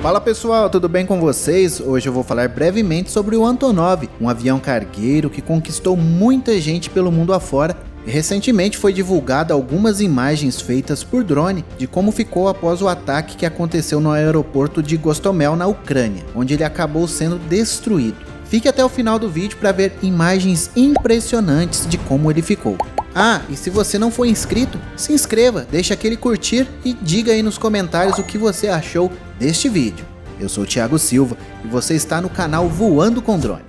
Fala pessoal, tudo bem com vocês? Hoje eu vou falar brevemente sobre o Antonov, um avião cargueiro que conquistou muita gente pelo mundo afora. E recentemente foi divulgada algumas imagens feitas por drone de como ficou após o ataque que aconteceu no aeroporto de Gostomel, na Ucrânia, onde ele acabou sendo destruído. Fique até o final do vídeo para ver imagens impressionantes de como ele ficou. Ah, e se você não for inscrito, se inscreva, deixa aquele curtir e diga aí nos comentários o que você achou deste vídeo. Eu sou o Thiago Silva e você está no canal Voando com Drone.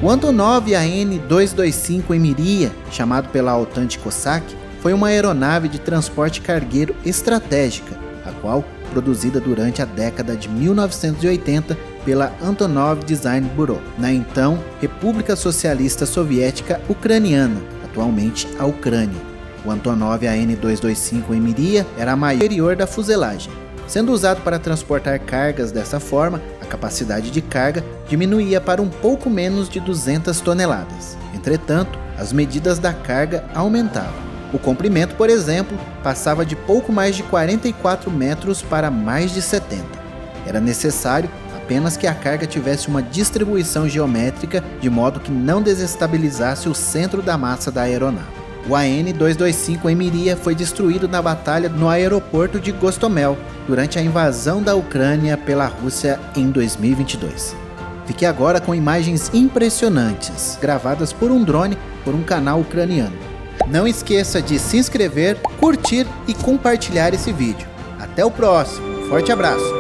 O Antonov AN-225 Emiria, chamado pela Altanti Cossack, foi uma aeronave de transporte cargueiro estratégica, a qual produzida durante a década de 1980 pela Antonov Design Bureau, na então República Socialista Soviética Ucraniana, atualmente a Ucrânia. O Antonov AN-225 Emiria era a maior da fuselagem. Sendo usado para transportar cargas dessa forma, a capacidade de carga diminuía para um pouco menos de 200 toneladas. Entretanto, as medidas da carga aumentavam. O comprimento, por exemplo, passava de pouco mais de 44 metros para mais de 70. Era necessário apenas que a carga tivesse uma distribuição geométrica de modo que não desestabilizasse o centro da massa da aeronave. O AN-225 Emiria foi destruído na batalha no aeroporto de Gostomel durante a invasão da Ucrânia pela Rússia em 2022. Fique agora com imagens impressionantes, gravadas por um drone por um canal ucraniano. Não esqueça de se inscrever, curtir e compartilhar esse vídeo. Até o próximo, forte abraço!